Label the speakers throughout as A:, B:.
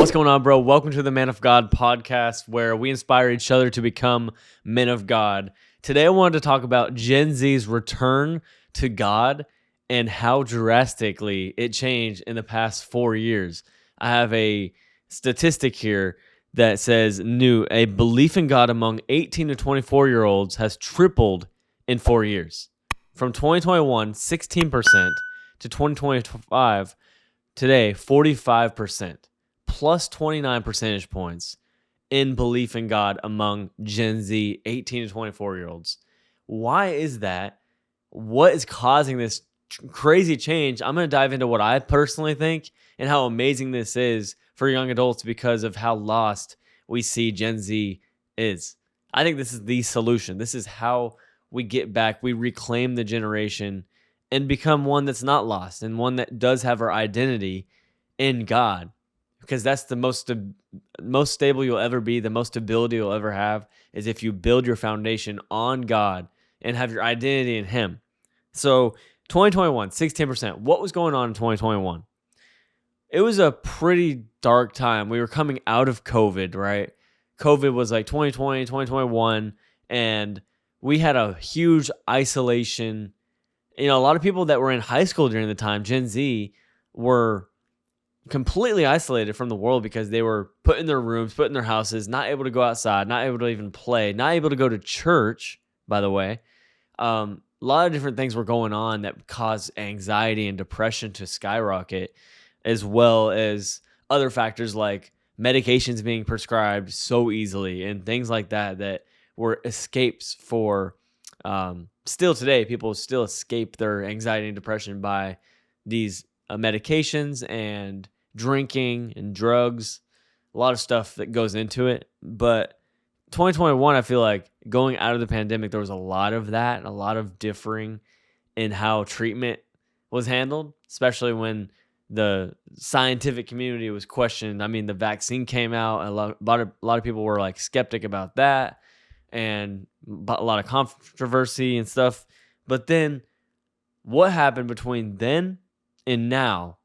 A: What's going on, bro? Welcome to the Man of God podcast, where we inspire each other to become men of God. Today, I wanted to talk about Gen Z's return to God and how drastically it changed in the past 4 years. I have a statistic here that says a belief in God among 18 to 24-year-olds has tripled in 4 years. From 2021, 16%, to 2025, today, 45%. Plus 29 percentage points in belief in God among Gen Z 18 to 24-year-olds. Why is that? What is causing this crazy change? I'm going to dive into what I personally think and how amazing this is for young adults because of how lost we see Gen Z is. I think this is the solution. This is how we get back. We reclaim the generation and become one that's not lost and one that does have our identity in God. Because that's the most stable you'll ever be, the most stability you'll ever have, is if you build your foundation on God and have your identity in Him. So 2021, 16%. What was going on in 2021? It was a pretty dark time. We were coming out of COVID, right? COVID was like 2020, 2021, and we had a huge isolation. A lot of people that were in high school during the time, Gen Z, were completely isolated from the world because they were put in their rooms, put in their houses, not able to go outside, not able to even play, not able to go to church, by the way. A lot of different things were going on that caused anxiety and depression to skyrocket, as well as other factors like medications being prescribed so easily and things like that were escapes for, still today, people still escape their anxiety and depression by these medications and drinking and drugs, a lot of stuff that goes into it. But 2021, I feel like going out of the pandemic, there was a lot of that, a lot of differing in how treatment was handled, especially when the scientific community was questioned. I mean, the vaccine came out, a lot of people were like skeptic about that, and a lot of controversy and stuff. But then what happened between then and now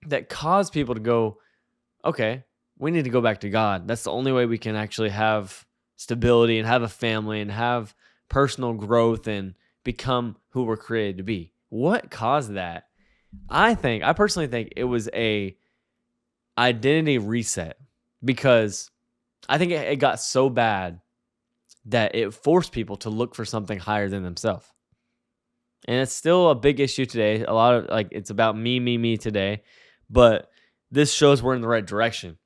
A: that caused people to go, okay, we need to go back to God. That's the only way we can actually have stability and have a family and have personal growth and become who we're created to be. What caused that? I personally think it was a identity reset, because I think it got so bad that it forced people to look for something higher than themselves. And it's still a big issue today. A lot of it's about me today, but this shows we're in the right direction.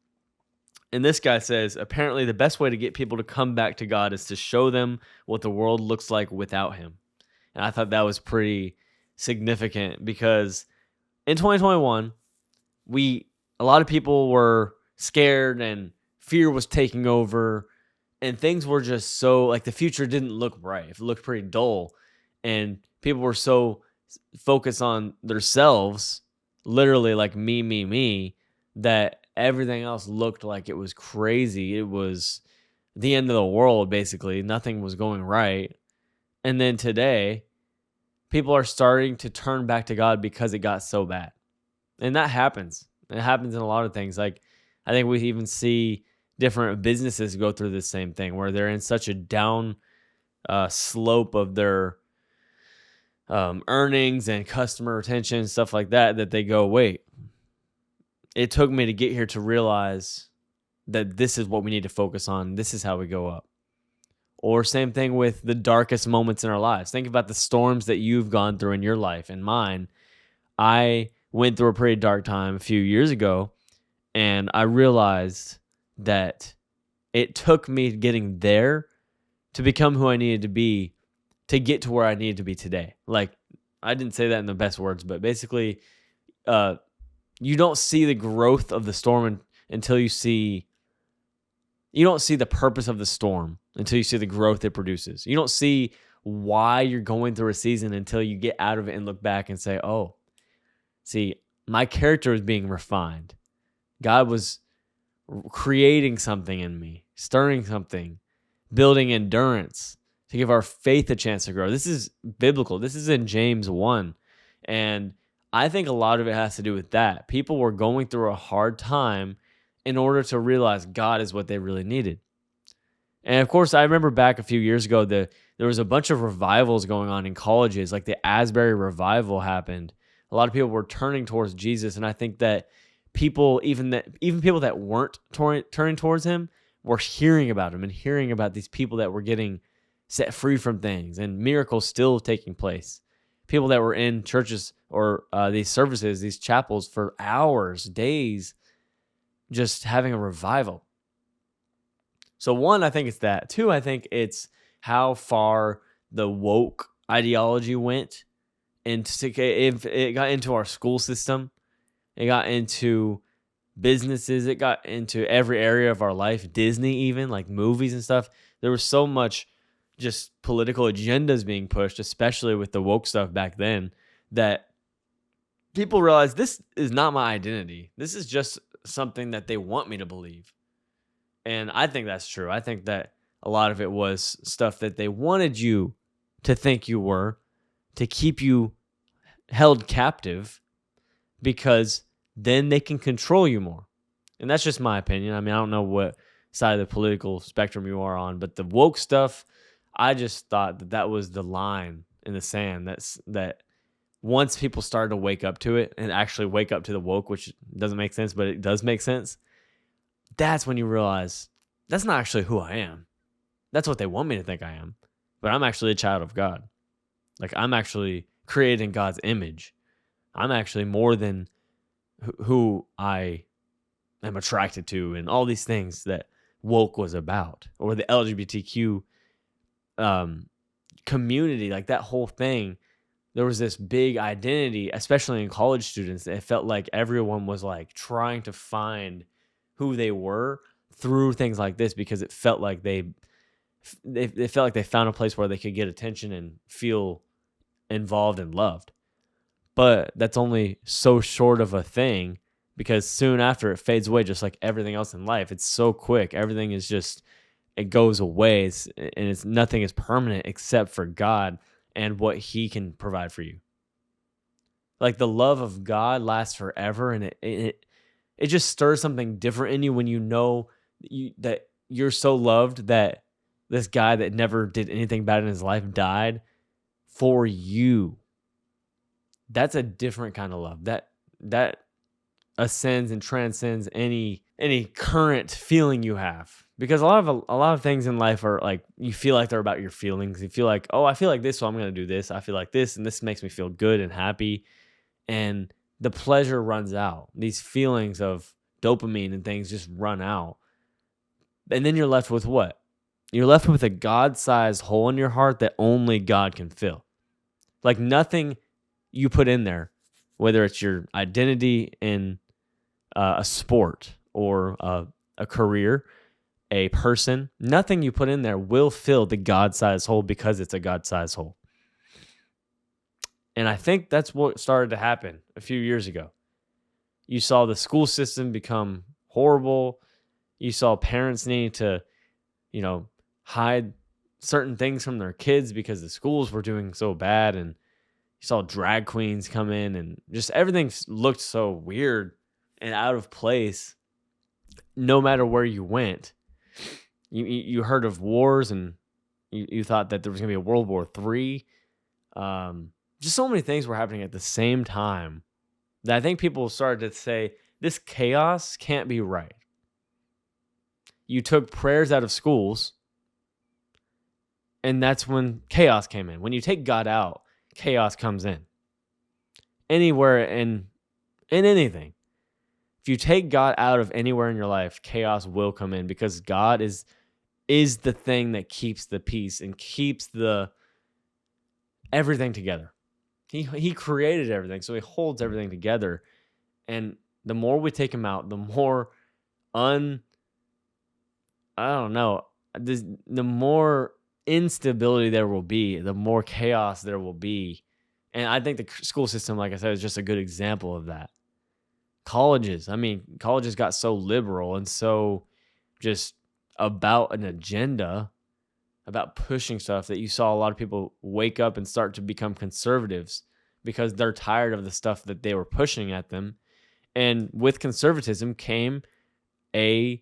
A: And this guy says, apparently the best way to get people to come back to God is to show them what the world looks like without Him. And I thought that was pretty significant, because in 2021, a lot of people were scared and fear was taking over, and things were just so, the future didn't look bright. It looked pretty dull. And people were so focused on themselves, literally like me, that everything else looked like it was crazy. It was the end of the world, basically. Nothing was going right. And then today, people are starting to turn back to God because it got so bad. And that happens. It happens in a lot of things. I think we even see different businesses go through the same thing, where they're in such a down slope of their earnings and customer retention and stuff like that they go, wait, it took me to get here to realize that this is what we need to focus on. This is how we go up. Or same thing with the darkest moments in our lives. Think about the storms that you've gone through in your life and mine. I went through a pretty dark time a few years ago, and I realized that it took me getting there to become who I needed to be, to get to where I needed to be today. I didn't say that in the best words, but basically, you don't see the growth of the storm until you don't see the purpose of the storm until you see the growth it produces. You don't see why you're going through a season until you get out of it and look back and say, oh, see, my character is being refined. God was creating something in me, stirring something, building endurance to give our faith a chance to grow. This is biblical. This is in James 1. And I think a lot of it has to do with that. People were going through a hard time, in order to realize God is what they really needed. And of course, I remember back a few years ago there was a bunch of revivals going on in colleges, like the Asbury revival happened. A lot of people were turning towards Jesus, and I think that even people that weren't turning towards him were hearing about him and hearing about these people that were getting set free from things and miracles still taking place. People that were in churches or these services, these chapels for hours, days, just having a revival. So one, I think it's that. Two, I think it's how far the woke ideology went. And if it got into our school system, it got into businesses, it got into every area of our life, Disney even, like movies and stuff. There was so much just political agendas being pushed, especially with the woke stuff back then, that people realized this is not my identity. This is just something that they want me to believe. And I think that's true. I think that a lot of it was stuff that they wanted you to think you were, to keep you held captive, because then they can control you more. And that's just my opinion. I mean, I don't know what side of the political spectrum you are on, but the woke stuff, I just thought that was the line in the sand. That once people started to wake up to it and actually wake up to the woke, which doesn't make sense, but it does make sense, that's when you realize that's not actually who I am. That's what they want me to think I am. But I'm actually a child of God. Like, I'm actually created in God's image. I'm actually more than who I am attracted to, and all these things that woke was about, or the LGBTQ community, like that whole thing. There was this big identity, especially in college students. It felt like everyone was like trying to find who they were through things like this, because it felt like they felt like they found a place where they could get attention and feel involved and loved. But that's only so short of a thing, because soon after it fades away, just like everything else in life. It's so quick. Everything is just, it goes away, and nothing is permanent except for God and what he can provide for you. Like, the love of God lasts forever, and it just stirs something different in you when you know that you're so loved that this guy that never did anything bad in his life died for you. That's a different kind of love. That ascends and transcends any current feeling you have. Because a lot of things in life are like, you feel like they're about your feelings. You feel like, oh, I feel like this, so I'm going to do this. I feel like this, and this makes me feel good and happy. And the pleasure runs out. These feelings of dopamine and things just run out. And then you're left with what? You're left with a God-sized hole in your heart that only God can fill. Like, nothing you put in there, whether it's your identity in a sport or a career, a person, nothing you put in there will fill the God-sized hole, because it's a God-sized hole. And I think that's what started to happen a few years ago. You saw the school system become horrible. You saw parents needing to, hide certain things from their kids because the schools were doing so bad. And you saw drag queens come in, and just everything looked so weird and out of place. No matter where you went, you heard of wars, and you thought that there was going to be a World War III. Just so many things were happening at the same time that I think people started to say, this chaos can't be right. You took prayers out of schools, and that's when chaos came in. When you take God out, chaos comes in. Anywhere in anything. If you take God out of anywhere in your life, chaos will come in, because God is the thing that keeps the peace and keeps everything together. He created everything, so he holds everything together. And the more we take him out, the more the more instability there will be, the more chaos there will be. And I think the school system, like I said, is just a good example of that. Colleges got so liberal and so just about an agenda, about pushing stuff, that you saw a lot of people wake up and start to become conservatives because they're tired of the stuff that they were pushing at them. And with conservatism came a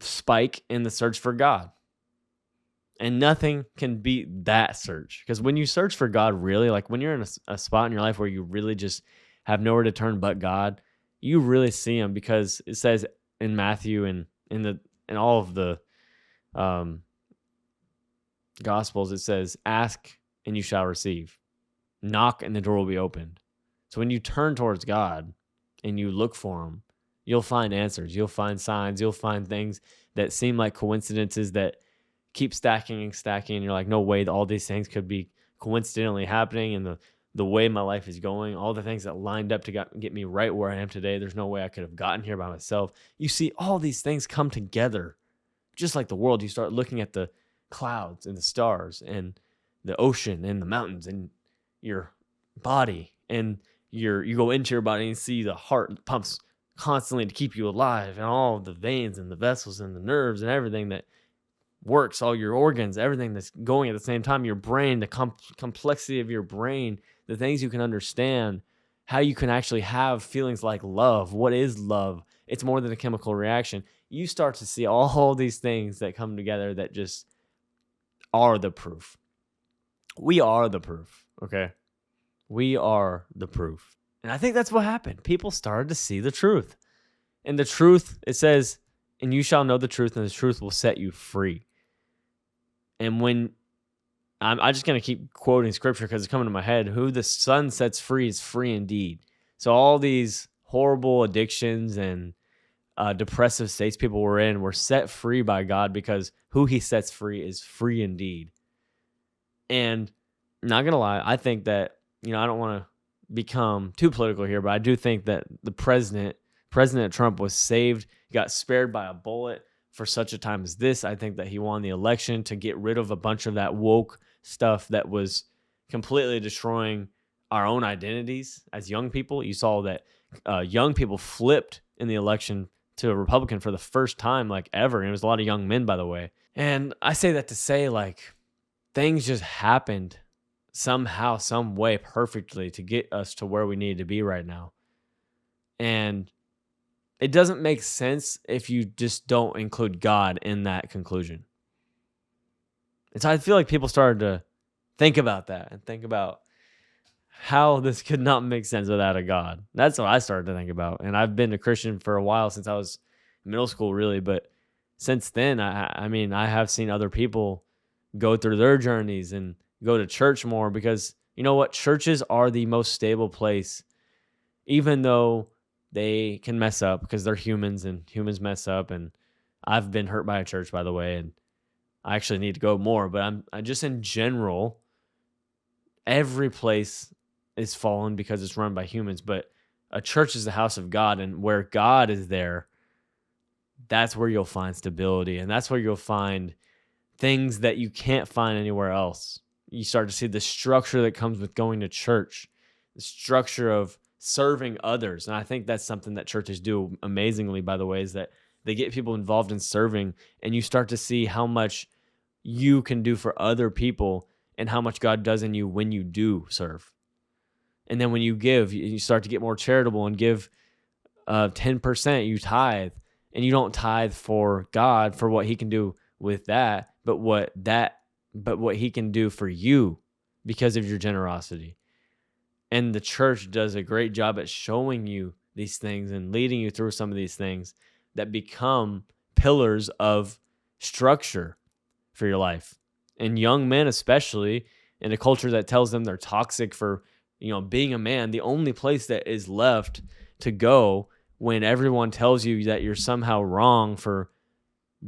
A: spike in the search for God. And nothing can beat that search. Because when you search for God, really, like when you're in a spot in your life where you really just have nowhere to turn but God, you really see Him. Because it says in Matthew and in all of the Gospels, it says, "Ask and you shall receive. Knock and the door will be opened." So when you turn towards God and you look for Him, you'll find answers. You'll find signs. You'll find things that seem like coincidences that keep stacking and stacking, and you're like, no way, all these things could be coincidentally happening, and the way my life is going, all the things that lined up to get me right where I am today, there's no way I could have gotten here by myself. You see all these things come together, just like the world. You start looking at the clouds and the stars and the ocean and the mountains and your body, and you go into your body and see the heart pumps constantly to keep you alive, and all of the veins and the vessels and the nerves and everything that works, all your organs, everything that's going at the same time, your brain, the complexity of your brain, the things you can understand, how you can actually have feelings like love. What is love? It's more than a chemical reaction. You start to see all these things that come together that just are the proof. We are the proof, okay? We are the proof. And I think that's what happened. People started to see the truth. And the truth, it says, "And you shall know the truth, and the truth will set you free." And when I'm just going to keep quoting scripture because it's coming to my head, who the Son sets free is free indeed. So all these horrible addictions and depressive states people were in were set free by God, because who He sets free is free indeed. And not going to lie, I think that, I don't want to become too political here, but I do think that the President Trump was saved, got spared by a bullet for such a time as this. I think that he won the election to get rid of a bunch of that woke stuff that was completely destroying our own identities as young people. You saw that young people flipped in the election to a Republican for the first time like ever. And it was a lot of young men, by the way. And I say that to say, like, things just happened somehow, some way, perfectly to get us to where we need to be right now. And it doesn't make sense if you just don't include God in that conclusion. And so I feel like people started to think about that and think about how this could not make sense without a God. That's what I started to think about. And I've been a Christian for a while, since I was in middle school, really. But since then, I mean, I have seen other people go through their journeys and go to church more, because you know what? Churches are the most stable place, even though they can mess up, because they're humans and humans mess up. And I've been hurt by a church, by the way, and I actually need to go more. But I just, in general, every place is fallen because it's run by humans. But a church is the house of God, and where God is there, that's where you'll find stability, and that's where you'll find things that you can't find anywhere else. You start to see the structure that comes with going to church, the structure of serving others. And I think that's something that churches do amazingly, by the way, is that they get people involved in serving, and you start to see how much you can do for other people and how much God does in you when you do serve. And then when you give, you start to get more charitable and give 10%, you tithe, and you don't tithe for God, for what He can do with that, but what He can do for you because of your generosity. And the church does a great job at showing you these things and leading you through some of these things that become pillars of structure for your life. And young men, especially in a culture that tells them they're toxic for, being a man, the only place that is left to go when everyone tells you that you're somehow wrong for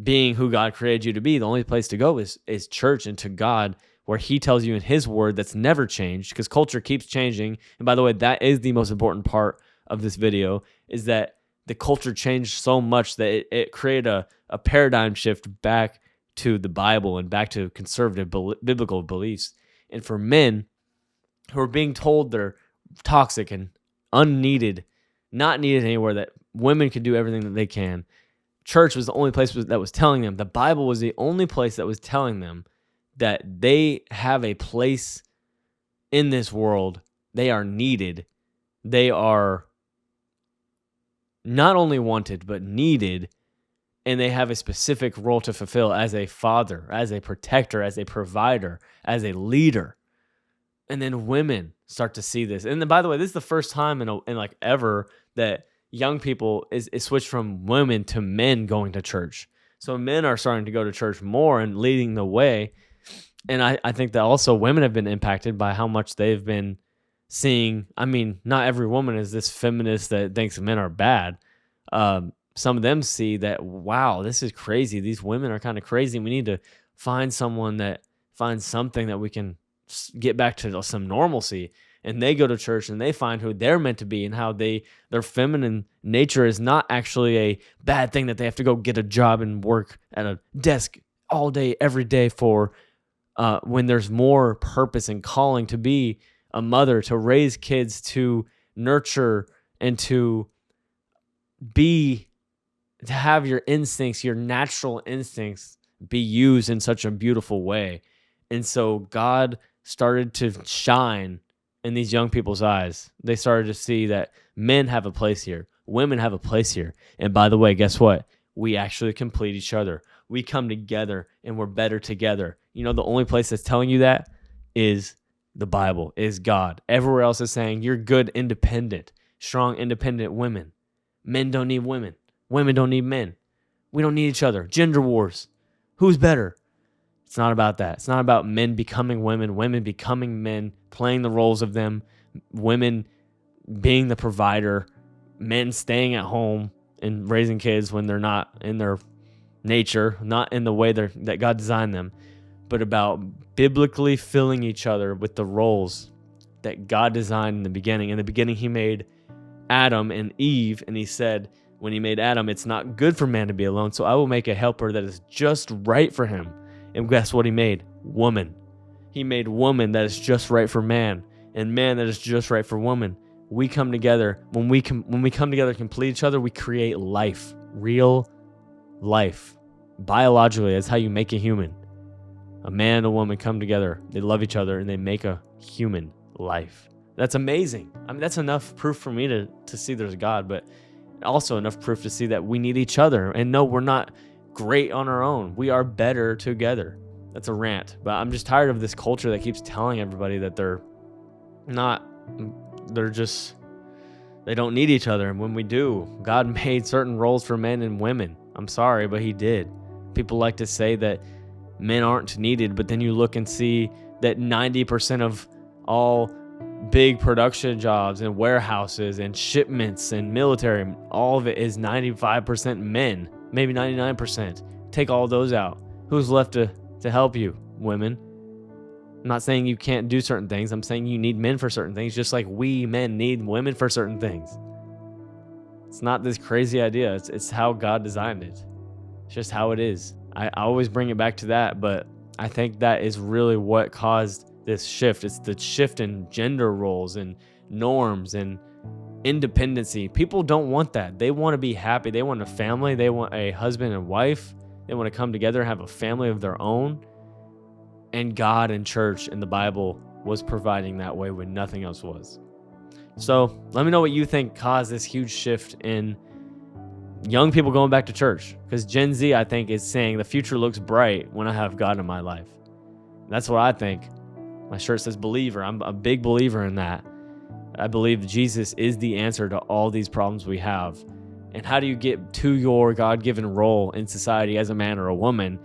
A: being who God created you to be, the only place to go is church and to God, where He tells you in His word that's never changed, because culture keeps changing. And by the way, that is the most important part of this video, is that the culture changed so much that it created a paradigm shift back to the Bible and back to conservative biblical beliefs. And for men who are being told they're toxic and unneeded, not needed anywhere, that women can do everything that they can, church was the only place that was telling them, the Bible was the only place that was telling them that they have a place in this world. They are needed. They are not only wanted, but needed. And they have a specific role to fulfill as a father, as a protector, as a provider, as a leader. And then women start to see this. And then, by the way, this is the first time in like ever that young people is switched from women to men going to church. So men are starting to go to church more and leading the way. And I think that also women have been impacted by how much they've been seeing. I mean, not every woman is this feminist that thinks men are bad. Some of them see that, wow, this is crazy. These women are kind of crazy. We need to find something that we can get back to some normalcy. And they go to church and they find who they're meant to be and how their feminine nature is not actually a bad thing that they have to go get a job and work at a desk all day, every day for when there's more purpose and calling to be a mother, to raise kids, to nurture, and to have your instincts, your natural instincts be used in such a beautiful way. And so God started to shine in these young people's eyes. They started to see that men have a place here, women have a place here. And by the way, guess what? We actually complete each other. We come together and we're better together. You know, the only place that's telling you that is the Bible, is God. Everywhere else is saying you're good, independent, strong, independent women. Men don't need women. Women don't need men. We don't need each other. Gender wars. Who's better? It's not about that. It's not about men becoming women, women becoming men, playing the roles of them, women being the provider, men staying at home and raising kids when they're not in their nature, not in the way that God designed them, but about biblically filling each other with the roles that God designed in the beginning. In the beginning, he made Adam and Eve, and he said, when he made Adam, it's not good for man to be alone, so I will make a helper that is just right for him. And guess what he made? Woman. He made woman that is just right for man, and man that is just right for woman. We come together. When we come together, complete each other, we create life, real life. Biologically, that's how you make a human. A man and a woman come together, they love each other, and they make a human life. That's amazing. I mean, that's enough proof for me to see there's a God, but also enough proof to see that we need each other. And no, we're not great on our own. We are better together. That's a rant, but I'm just tired of this culture that keeps telling everybody that they don't need each other. And when we do, God made certain roles for men and women. I'm sorry, but he did. People like to say that men aren't needed, but then you look and see that 90% of all big production jobs and warehouses and shipments and military, all of it is 95% men, maybe 99%. Take all those out. Who's left to help you? Women. I'm not saying you can't do certain things. I'm saying you need men for certain things, just like we men need women for certain things. It's not this crazy idea. It's how God designed it. It's just how it is. I always bring it back to that, but I think that is really what caused this shift. It's the shift in gender roles and norms and independency. People don't want that. They want to be happy. They want a family. They want a husband and wife. They want to come together and have a family of their own. And God and church and the Bible was providing that way when nothing else was. So let me know what you think caused this huge shift in young people going back to church. Because Gen Z, I think, is saying the future looks bright when I have God in my life. That's what I think. My shirt says believer. I'm a big believer in that. I believe Jesus is the answer to all these problems we have. And how do you get to your God-given role in society as a man or a woman?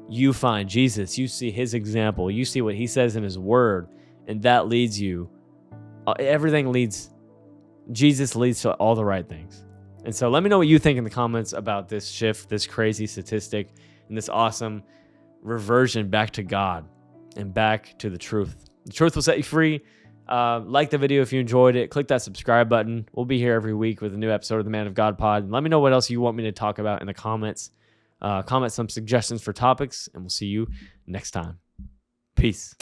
A: You find Jesus. You see his example. You see what he says in his word. And that leads you. Jesus leads to all the right things. And so let me know what you think in the comments about this shift, this crazy statistic, and this awesome reversion back to God and back to the truth. The truth will set you free. Like the video if you enjoyed it. Click that subscribe button. We'll be here every week with a new episode of the Man of God Pod. And let me know what else you want me to talk about in the comments. Comment some suggestions for topics, and we'll see you next time. Peace.